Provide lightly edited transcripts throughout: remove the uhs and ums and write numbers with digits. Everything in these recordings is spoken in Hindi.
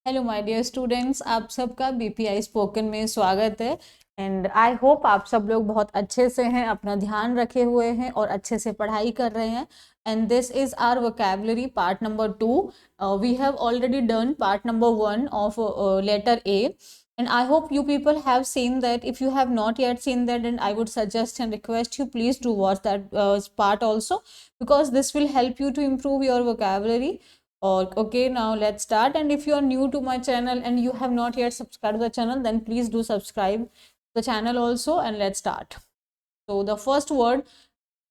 हेलो माय डियर स्टूडेंट्स, आप सबका बीपीआई स्पोकन में स्वागत है। एंड आई होप आप सब लोग बहुत अच्छे से हैं, अपना ध्यान रखे हुए हैं और अच्छे से पढ़ाई कर रहे हैं। And this is our vocabulary part number 2। We have already done part number 1 of letter A. And I hope you people have seen that. If you have not yet seen that, then I would suggest and request you please to watch that part also, because this will help you to improve your vocabulary. Or okay, now let's start. And if you are new to my channel and you have not yet subscribed to the channel, then please do subscribe the channel also, and let's start. So the first word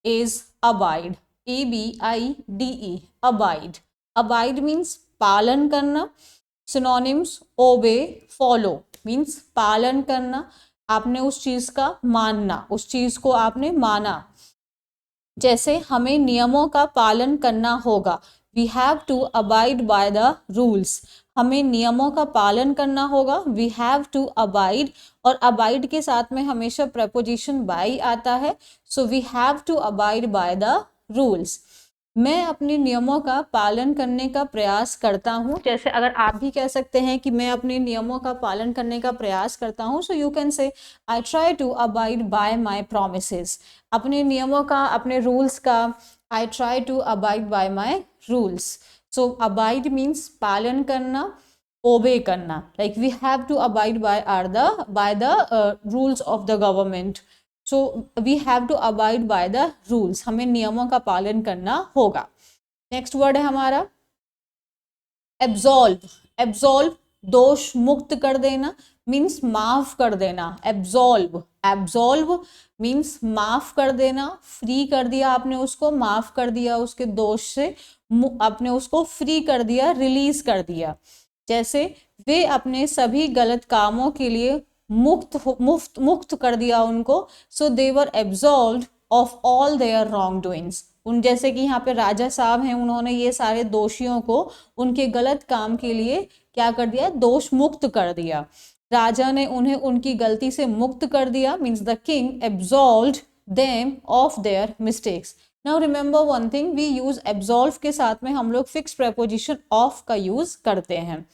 is abide. ABIDE. Abide. Abide means पालन करना. Synonyms: obey, follow means पालन करना, आपने उस चीज का मानना, उस चीज को आपने माना. जैसे हमें नियमों का पालन करना होगा. We have to abide by the rules. हमें नियमों का पालन करना होगा. वी हैव टू अबाइड, और अबाइड के साथ में हमेशा प्रपोजिशन बाय आता है. So we have to abide by the rules. मैं अपने नियमों का पालन करने का प्रयास करता हूँ. जैसे अगर आप भी कह सकते हैं कि मैं अपने नियमों का पालन करने का प्रयास करता हूँ. सो you can say I try to abide by my promises. अपने नियमों का, अपने रूल्स का, I try to abide by my rules. So abide means पालन करना, ओबे करना. Like we have to abide by the rules of the government. So we have to abide by the rules. हमें नियमों का पालन करना होगा. नेक्स्ट वर्ड है हमारा एब्सॉल्व. एब्सॉल्व दोष मुक्त कर देना, मीन्स माफ कर देना. एब्सॉल्व. एब्सॉल्व मीन्स माफ कर देना. फ्री कर दिया आपने उसको, माफ कर दिया उसके दोष से, आपने उसको फ्री कर दिया, रिलीज कर दिया. जैसे वे अपने सभी गलत कामों के लिए मुक्त कर दिया उनको. So they were absolved of all their wrong doings. उन जैसे कि यहाँ पे राजा साहब हैं, उन्होंने ये सारे दोषियों को उनके गलत काम के लिए क्या कर दिया, दोष मुक्त कर दिया. राजा ने उन्हें उनकी गलती से मुक्त कर दिया. Means the king absolved them of their mistakes. Now remember one thing, we use absolve के साथ में हम लोग फिक्स प्रेपोजिशन ऑफ का यूज करते हैं.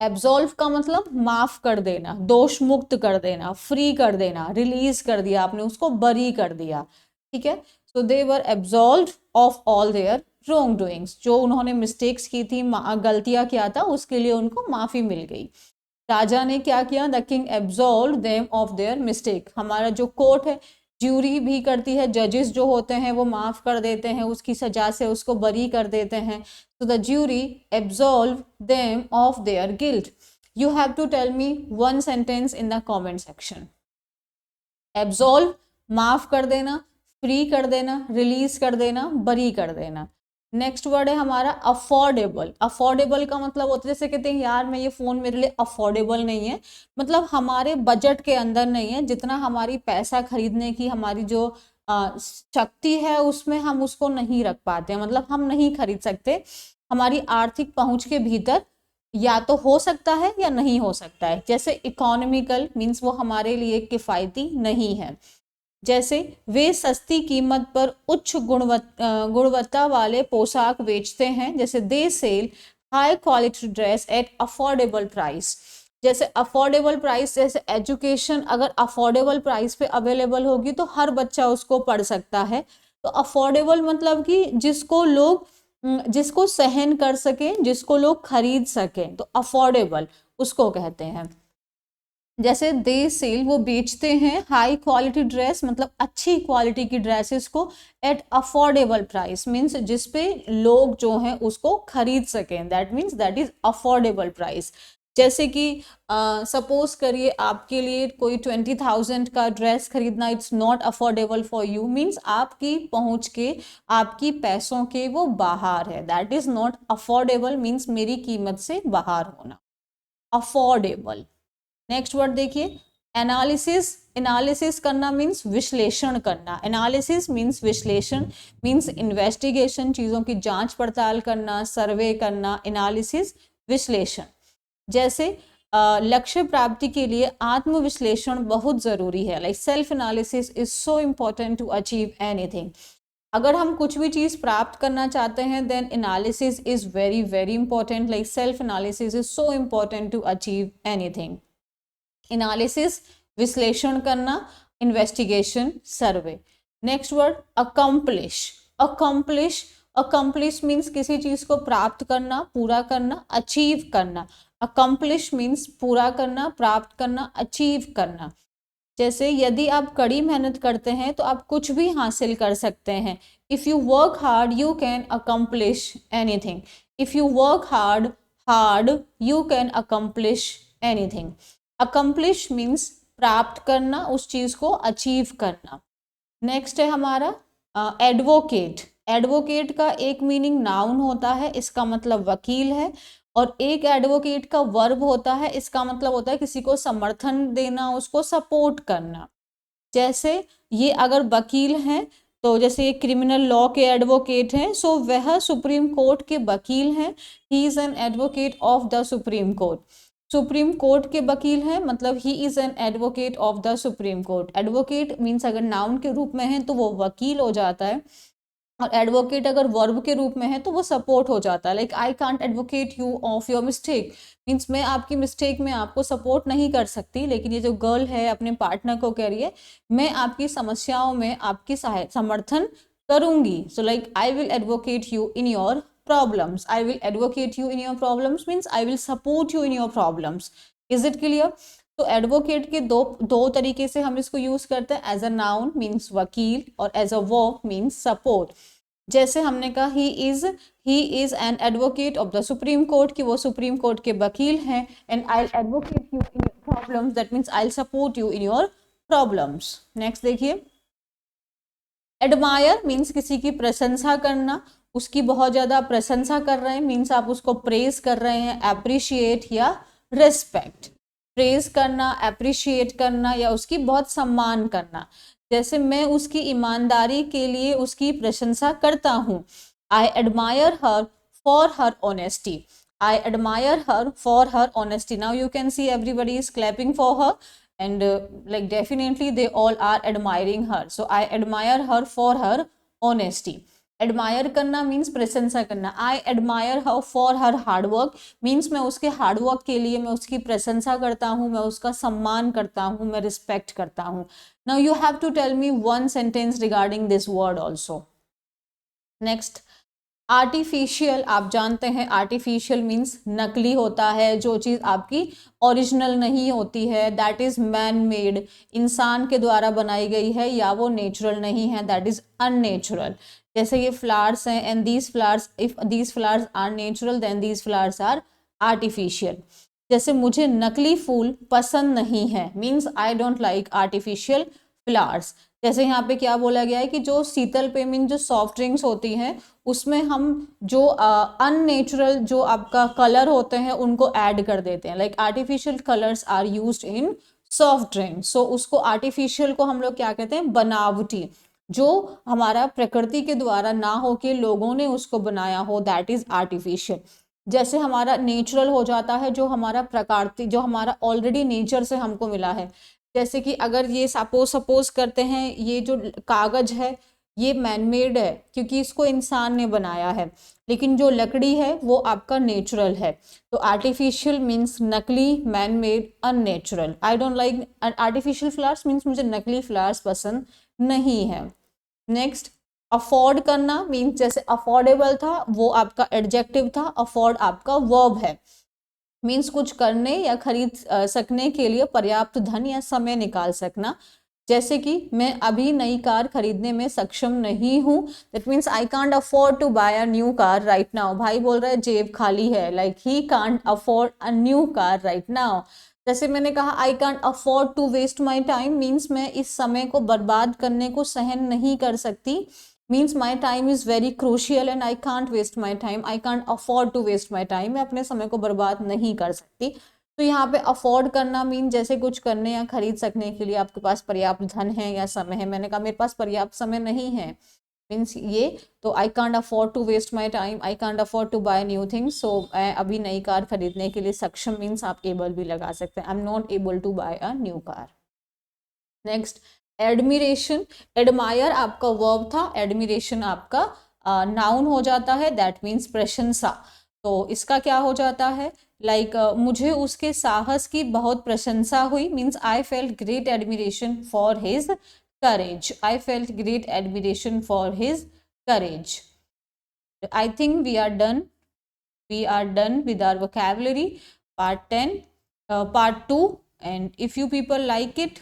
एब्सॉल्व का मतलब माफ कर देना, दोष मुक्त कर देना, फ्री कर देना, रिलीज कर दिया, आपने उसको बरी कर दिया. ठीक है. So they were absolved of all their wrong doings. जो उन्होंने मिस्टेक्स की थी, गलतियां किया था, उसके लिए उनको माफी मिल गई. राजा ने क्या किया, the king absolved them of their mistake. हमारा जो कोर्ट है, ज्यूरी भी करती है, जजेस जो होते हैं वो माफ कर देते हैं, उसकी सजा से उसको बरी कर देते हैं. So the jury absolve them of their guilt. You have to tell me one sentence in the comment section. Absolve माफ कर देना, फ्री कर देना, रिलीज कर देना, बरी कर देना. नेक्स्ट वर्ड है हमारा अफोर्डेबल. अफोर्डेबल का मतलब होता है, जैसे कहते हैं यार मैं ये फोन मेरे लिए अफोर्डेबल नहीं है, मतलब हमारे बजट के अंदर नहीं है, जितना हमारी पैसा खरीदने की हमारी जो शक्ति है उसमें हम उसको नहीं रख पाते, मतलब हम नहीं खरीद सकते. हमारी आर्थिक पहुंच के भीतर या तो हो सकता है या नहीं हो सकता है. जैसे इकोनॉमिकल मीन्स वो हमारे लिए किफ़ायती नहीं है. जैसे वे सस्ती कीमत पर उच्च गुणवत्ता वाले पोशाक बेचते हैं. जैसे they sell high quality dress at affordable price. जैसे अफोर्डेबल प्राइस, जैसे एजुकेशन अगर अफोर्डेबल प्राइस पे अवेलेबल होगी तो हर बच्चा उसको पढ़ सकता है. तो अफोर्डेबल मतलब कि जिसको सहन कर सके, जिसको लोग खरीद सके, तो अफोर्डेबल उसको कहते हैं. जैसे दे सेल वो बेचते हैं हाई क्वालिटी ड्रेस, मतलब अच्छी क्वालिटी की ड्रेसेस को, एट अफोर्डेबल प्राइस मीन्स जिसपे लोग जो हैं उसको खरीद सकें. That means that is affordable price. जैसे कि सपोज करिए आपके लिए कोई 20,000 का ड्रेस खरीदना it's not affordable for you, means आपकी पहुंच के, आपकी पैसों के वो बाहर है. That is not affordable means मेरी कीमत से बाहर होना. अफोर्डेबल. नेक्स्ट वर्ड देखिए एनालिसिस. एनालिसिस करना मीन्स विश्लेषण करना. एनालिसिस मीन्स विश्लेषण, मीन्स इन्वेस्टिगेशन, चीज़ों की जांच पड़ताल करना, सर्वे करना. एनालिसिस विश्लेषण. जैसे लक्ष्य प्राप्ति के लिए आत्मविश्लेषण बहुत ज़रूरी है. Like self analysis is so important to achieve anything. अगर हम कुछ भी चीज प्राप्त करना चाहते हैं then analysis is very very important, like self analysis is so important to achieve anything. Analysis विश्लेषण करना, investigation survey. Next word accomplish. Accomplish, accomplish means किसी चीज को प्राप्त करना, पूरा करना, अचीव करना। अकम्प्लिश मीन्स पूरा करना, प्राप्त करना, अचीव करना। जैसे यदि आप कड़ी मेहनत करते हैं तो आप कुछ भी हासिल कर सकते हैं। If you work hard you can accomplish anything. If you work hard hard you can accomplish anything. Accomplish means प्राप्त करना, उस चीज को अचीव करना। नेक्स्ट है हमारा एडवोकेट। एडवोकेट का एक मीनिंग नाउन होता है, इसका मतलब वकील है, और एक एडवोकेट का वर्ब होता है, इसका मतलब होता है किसी को समर्थन देना, उसको सपोर्ट करना। जैसे ये अगर वकील हैं तो जैसे ये क्रिमिनल लॉ के एडवोकेट हैं, सो वह सुप्रीम कोर्ट के वकील हैं, ही is an advocate of the supreme court. Supreme court के वकील हैं मतलब ही is an advocate of the supreme court. Advocate means अगर नाउन के रूप में है तो वो वकील हो जाता है, और एडवोकेट अगर वर्ब के रूप में है तो वो सपोर्ट हो जाता है। Like I can't advocate you of your mistake, means मैं आपकी मिस्टेक में आपको सपोर्ट नहीं कर सकती, लेकिन ये जो गर्ल है अपने पार्टनर को कह रही है मैं आपकी समस्याओं में आपकी समर्थन करूंगी। So like I will advocate you in your problems. I will advocate you in your problems means I will support you in your problems. Is it clear? तो एडवोकेट के दो तरीके से हम इसको यूज करते हैं, एज अ नाउन मीन्स वकील और as a verb means support. जैसे हमने कहा he is an advocate of the supreme court, कि वो सुप्रीम कोर्ट के वकील हैं, and I advocate you in your problems, that means I support you in your problems. Next देखिए, एडमायर मीन्स किसी की प्रशंसा करना, उसकी बहुत ज्यादा प्रशंसा कर रहे हैं, मीन्स आप उसको प्रेज कर रहे हैं, अप्रिशिएट या रिस्पेक्ट। प्रेज करना, अप्रिशिएट करना या उसकी बहुत सम्मान करना। जैसे मैं उसकी ईमानदारी के लिए उसकी प्रशंसा करता हूँ, I admire her for her honesty. I admire her for her honesty. Now you can see everybody is clapping for her, and like definitely they all are admiring her. So I admire her for her honesty. Admire करना means प्रशंसा करना। I admire her for her hard work means मैं उसके हार्ड वर्क के लिए मैं उसकी प्रशंसा करता हूँ, मैं उसका सम्मान करता हूँ, मैं रिस्पेक्ट करता हूँ। Now you have to tell me one sentence regarding this word also. Next, artificial. आप जानते हैं आर्टिफिशियल मीन्स नकली होता है, जो चीज़ आपकी ओरिजिनल नहीं होती है, दैट इज मैन मेड, इंसान के द्वारा बनाई गई है, या वो नेचुरल नहीं है, दैट इज अननेचुरल। जैसे ये फ्लावर्स हैं, and these flowers, if these flowers are natural then these flowers are artificial. जैसे मुझे नकली फूल पसंद नहीं है, means I don't like artificial flowers. जैसे यहाँ पे क्या बोला गया है कि जो शीतल पेय मीन जो सॉफ्ट ड्रिंक्स होती हैं उसमें हम जो अननेचुरल जो आपका कलर होते हैं उनको ऐड कर देते हैं, like artificial colours are used in soft drink. So उसको आर्टिफिशियल को हम लोग क्या कहते हैं, बनावटी, जो हमारा प्रकृति के द्वारा ना हो के लोगों ने उसको बनाया हो, दैट इज आर्टिफिशियल। जैसे हमारा नेचुरल हो जाता है जो हमारा प्रकृति, जो हमारा ऑलरेडी नेचर से हमको मिला है। जैसे कि अगर ये सपोज करते हैं ये जो कागज है ये मैनमेड है क्योंकि इसको इंसान ने बनाया है, लेकिन जो लकड़ी है वो आपका नेचुरल है। तो आर्टिफिशियल मीन्स नकली, manmade, unnatural. I don't like artificial flowers means मुझे नकली फ्लावर्स पसंद नहीं है। नेक्स्ट, अफोर्ड करना मीन्स जैसे अफोर्डेबल था वो आपका एडजेक्टिव था, अफोर्ड आपका वर्ब है, मीन्स कुछ करने या खरीद सकने के लिए पर्याप्त धन या समय निकाल सकना। जैसे कि मैं अभी नई कार खरीदने में सक्षम नहीं हूँ, that means I can't afford to buy a new car right now. भाई बोल रहा है जेब खाली है, like he can't afford a new car right now. जैसे मैंने कहा I can't afford to waste my time, means मैं इस समय को बर्बाद करने को सहन नहीं कर सकती, means my time is very crucial and I can't waste my time, I can't afford to waste my time, मैं अपने समय को बर्बाद नहीं कर सकती। तो यहाँ पे अफोर्ड करना मीन जैसे कुछ करने या खरीद सकने के लिए आपके पास पर्याप्त धन है या समय है। मैंने कहा मेरे पास पर्याप्त समय नहीं है, मीन्स ये, तो I can't afford to waste my time, I can't afford to buy new things. So मैं अभी नई कार खरीदने के लिए सक्षम मीन्स आप एबल भी लगा सकते हैं, I am not able to buy a new car. Next, admiration, admire आपका वर्ब था, एडमिरेशन आपका नाउन हो जाता है, दैट मीन्स प्रशंसा। तो इसका क्या हो जाता है, लाइक मुझे उसके साहस की बहुत प्रशंसा हुई, means I felt great admiration for his courage, I felt great admiration for his courage. I think we are done. We are done with our vocabulary part 10, part 2. And if you people like it,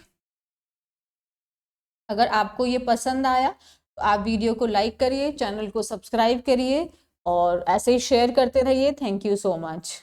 अगर आपको ये पसंद आया तो आप वीडियो को लाइक करिए, चैनल को सब्सक्राइब करिए और ऐसे ही शेयर करते रहिए। Thank you so much.